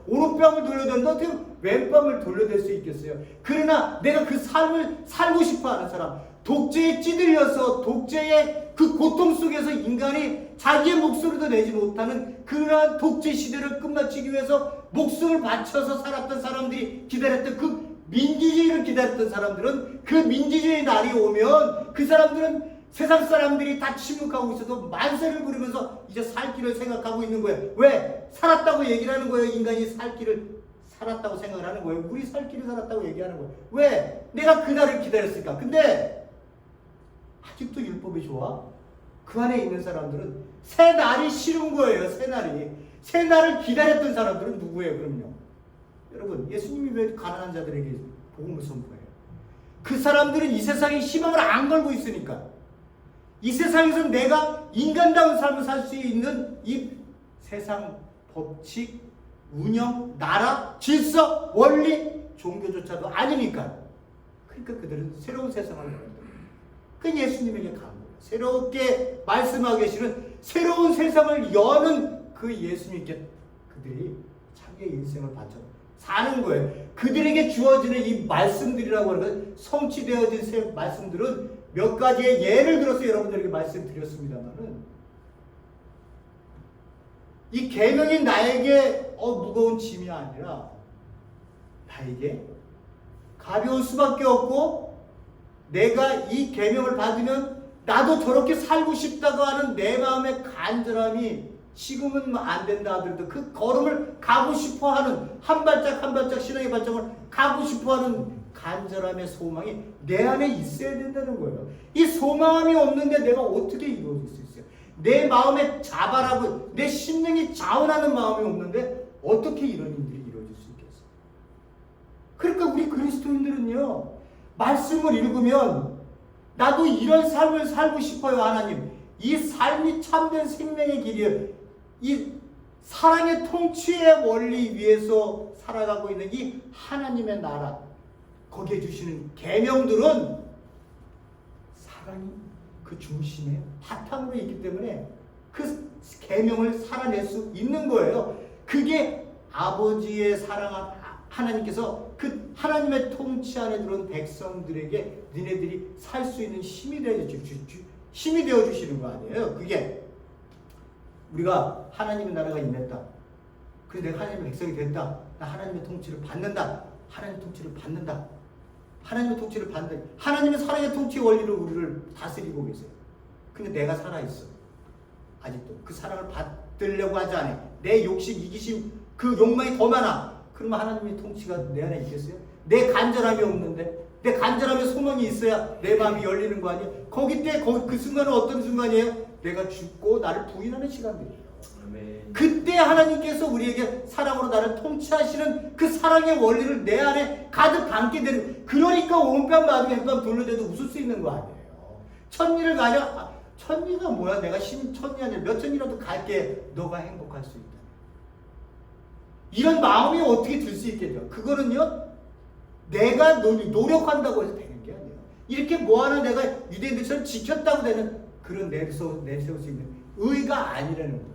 오른뺨을 돌려야 어떻게 왼뺨을 돌려댈 수 있겠어요? 그러나 내가 그 삶을 살고 싶어하는 사람, 독재에 찌들려서 독재의 그 고통 속에서 인간이 자기의 목소리도 내지 못하는 그러한 독재 시대를 끝마치기 위해서 목숨을 바쳐서 살았던 사람들이 기다렸던 그 민주주의를 기다렸던 사람들은, 그 민주주의 날이 오면 그 사람들은 세상 사람들이 다 침묵하고 있어도 만세를 부르면서 이제 살 길을 생각하고 있는 거예요. 왜? 살았다고 얘기를 하는 거예요. 인간이 살 길을 살았다고 생각을 하는 거예요. 우리 살 길을 살았다고 얘기하는 거예요. 왜? 내가 그날을 기다렸을까? 근데 아직도 율법이 좋아? 그 안에 있는 사람들은 새 날이 싫은 거예요. 새 날을 기다렸던 사람들은 누구예요? 그럼요, 여러분, 예수님이 왜 가난한 자들에게 복음을 선포해요? 그 사람들은 이 세상에 희망을 안 걸고 있으니까. 이 세상에서 내가 인간다운 삶을 살 수 있는 이 세상 법칙, 운영, 나라, 질서, 원리, 종교조차도 아니니까. 그러니까 그들은 새로운 세상을 원한다. 그 예수님에게 간 거예요. 새롭게 말씀하고 계시는 새로운 세상을 여는 그 예수님께 그들이 자기의 인생을 바쳐 사는 거예요. 그들에게 주어지는 이 말씀들이라고 하는 건, 성취되어진 새 말씀들은 몇 가지의 예를 들어서 여러분들에게 말씀드렸습니다만은, 이 계명이 나에게 무거운 짐이 아니라 나에게 가벼울 수밖에 없고, 내가 이 계명을 받으면 나도 저렇게 살고 싶다고 하는 내 마음의 간절함이 지금은 안 된다 하더라도 그 걸음을 가고 싶어하는, 한 발짝 한 발짝 신앙의 발짝을 가고 싶어하는 간절함의 소망이 내 안에 있어야 된다는 거예요. 이 소망이 없는데 내가 어떻게 이루어질 수 있어요? 내 마음에 자발하고 내 심령이 자원하는 마음이 없는데 어떻게 이런 일들이 이루어질 수 있겠어요? 그러니까 우리 그리스도인들은요, 말씀을 읽으면 나도 이런 삶을 살고 싶어요. 하나님, 이 삶이 참된 생명의 길이에요. 이 사랑의 통치의 원리 위에서 살아가고 있는 이 하나님의 나라, 거기에 주시는 계명들은 사랑이 그 중심에 바탕으로 있기 때문에 그 계명을 살아낼 수 있는 거예요. 그게 아버지의 사랑한 하나님께서 그 하나님의 통치 안에 들어온 백성들에게 니네들이 살 수 있는 힘이 되어 주시는 거 아니에요. 그게 우리가 하나님의 나라가 임했다. 그래서 내가 하나님의 백성이 됐다. 나 하나님의 통치를 받는다. 하나님의 통치를 받는다. 하나님의 통치를 받는다. 하나님의 사랑의 통치 원리로 우리를 다스리고 계세요. 근데 내가 살아있어. 아직도 그 사랑을 받으려고 하지 않아. 내 욕심, 이기심, 그 욕망이 더 많아. 그러면 하나님의 통치가 내 안에 있겠어요? 내 간절함이 없는데, 내 간절함에 소망이 있어야 내 마음이 열리는 거 아니에요? 그 순간은 어떤 순간이에요? 내가 죽고 나를 부인하는 시간들이에요. 아멘. 그때 하나님께서 우리에게 사랑으로 나를 통치하시는 그 사랑의 원리를 내 안에 가득 담게 되는, 그러니까 온밤 마음이 햇밤 둘러대도 웃을 수 있는 거 아니에요. 천리를 가냐? 천리가 뭐야? 내가 천리 아니라 몇 천리라도 갈게. 너가 행복할 수 있다. 이런 마음이 어떻게 들 수 있겠죠? 그거는요, 내가 노력한다고 해서 되는 게 아니에요. 이렇게 뭐하나 내가 유대인들처럼 지켰다고 되는 그런 내세울 수 있는 의가 아니라는 거예요.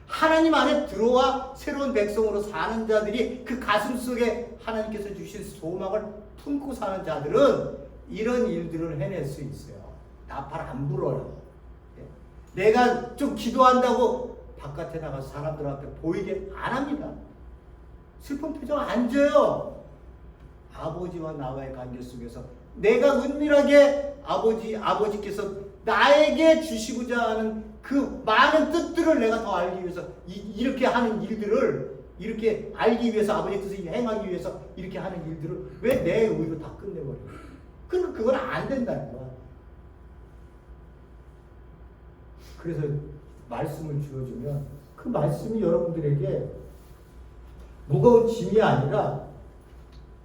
하나님 안에 들어와 새로운 백성으로 사는 자들이, 그 가슴 속에 하나님께서 주신 소망을 품고 사는 자들은 이런 일들을 해낼 수 있어요. 나팔 안 불어요. 내가 좀 기도한다고 바깥에 나가서 사람들 앞에 보이게 안 합니다. 슬픈 표정 안 져요. 아버지와 나와의 관계 속에서 내가 은밀하게 아버지께서 나에게 주시고자 하는 그 많은 뜻들을 내가 더 알기 위해서 이렇게 하는 일들을, 이렇게 알기 위해서, 아버지의 뜻을 행하기 위해서 이렇게 하는 일들을 왜 내 의로 다 끝내버려요? 그러니까 그건 안 된다는 거야. 그래서 말씀을 주어주면 그 말씀이 여러분들에게 무거운 짐이 아니라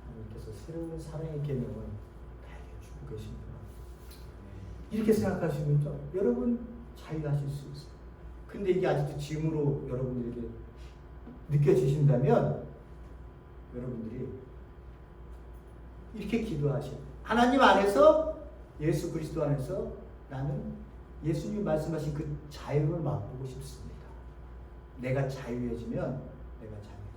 하나님께서 새로운 사랑의 계명을 나에게 주고 계십니다. 이렇게 생각하시면 여러분 자유하실 수 있어요. 근데 이게 아직도 짐으로 여러분들에게 느껴지신다면 여러분들이 이렇게 기도하셔요. 하나님 안에서, 예수 그리스도 안에서 나는 예수님이 말씀하신 그 자유를 맛보고 싶습니다. 내가 자유해지면 내가 자유해져.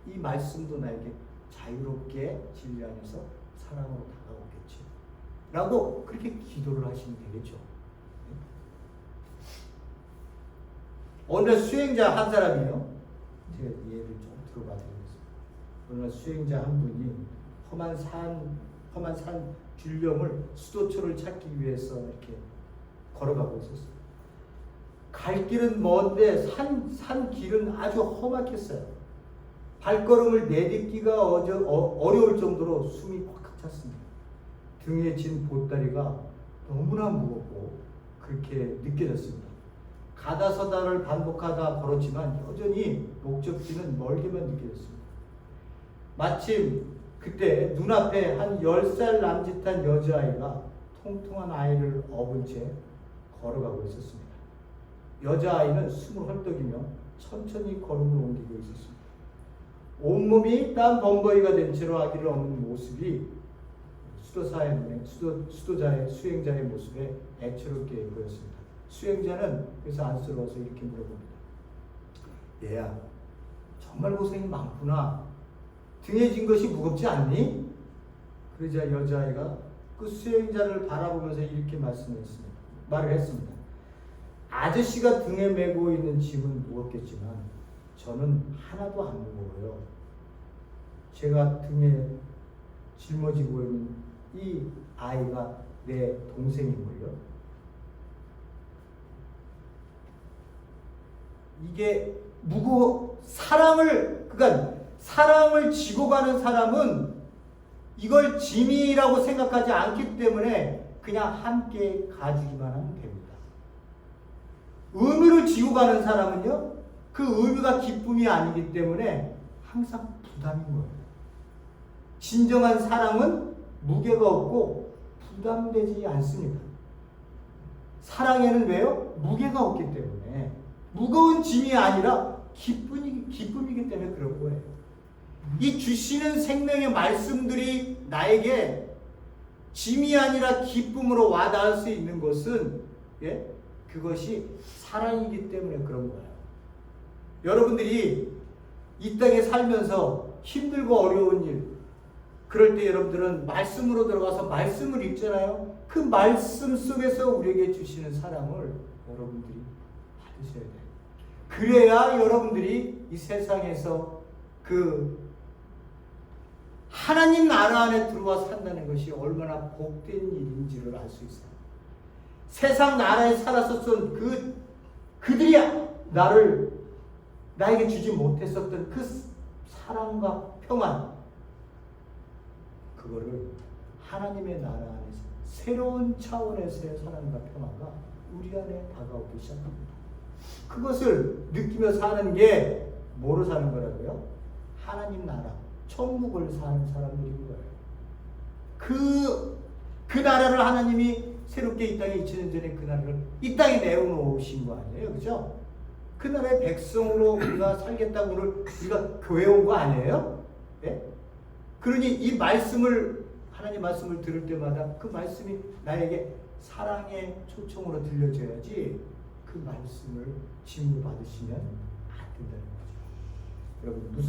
이 말씀도 나에게 자유롭게 진리 안에서 사랑으로 다가오겠지. 라고 그렇게 기도를 하시면 되겠죠. 어느 수행자 한 사람이요. 제가 예를 좀 들어봐 드리겠습니다. 어느 수행자 한 분이 험한 산 줄령을 수도초를 찾기 위해서 이렇게 걸어가고 있었어요. 갈 길은 먼데 산 길은 아주 험악했어요. 발걸음을 내딛기가 어려울 정도로 숨이 꽉 찼습니다. 등에 진 보따리가 너무나 무겁고 그렇게 느껴졌습니다. 가다서다를 반복하다 걸었지만 여전히 목적지는 멀게만 느껴졌습니다. 마침 그때 눈앞에 한 10살 남짓한 여자아이가 통통한 아이를 업은 채 걸어가고 있었습니다. 여자아이는 숨을 헐떡이며 천천히 걸음을 옮기고 있었습니다. 온몸이 땀 범벅이가 된 채로 아기를 업는 모습이 수도자의 수행자의 모습에 애처롭게 보였습니다. 수행자는 그래서 안쓰러워서 이렇게 물어봅니다. 얘야, 정말 고생이 많구나. 등에 진 것이 무겁지 않니? 그러자 여자아이가 그 수행자를 바라보면서 이렇게 말을 했습니다. 아저씨가 등에 메고 있는 짐은 무겁겠지만 저는 하나도 안 무거워요. 제가 등에 짊어지고 있는 이 아이가 내 동생이고요. 이게 사랑을 지고 가는 사람은 이걸 짐이라고 생각하지 않기 때문에 그냥 함께 가주기만 하면 됩니다. 의미를 지고 가는 사람은요, 그 의미가 기쁨이 아니기 때문에 항상 부담인 거예요. 진정한 사랑은 무게가 없고 부담되지 않습니다. 사랑에는 왜요? 무게가 없기 때문에, 무거운 짐이 아니라 기쁨이기 때문에 그런 거예요. 이 주시는 생명의 말씀들이 나에게 짐이 아니라 기쁨으로 와닿을 수 있는 것은 그것이 사랑이기 때문에 그런 거예요. 여러분들이 이 땅에 살면서 힘들고 어려운 일, 그럴 때 여러분들은 말씀으로 들어가서 말씀을 읽잖아요. 그 말씀 속에서 우리에게 주시는 사랑을 여러분들이 받으셔야 돼요. 그래야 여러분들이 이 세상에서 그 하나님 나라 안에 들어와 산다는 것이 얼마나 복된 일인지를 알 수 있어요. 세상 나라에 살았었던 그들이 나에게 주지 못했었던 그 사랑과 평안, 그거를 하나님의 나라 안에서 새로운 차원에서의 사랑과 평화가 우리 안에 다가오기 시작합니다. 그것을 느끼며 사는 게 뭐로 사는 거라고요? 하나님 나라, 천국을 사는 사람들인 거예요. 그 나라를 하나님이 새롭게 이 땅에 2000년 전에 그 나라를 이 땅에 내어놓으신 거 아니에요? 그죠? 그 나라의 백성으로 우리가 살겠다고 오늘 우리가 교회 온 거 아니에요? 예? 그러니 이 말씀을, 하나님 말씀을 들을 때마다 그 말씀이 나에게 사랑의 초청으로 들려져야지 그 말씀을 짐으로 받으시면 안 된다는 거죠. 여러분, 무슨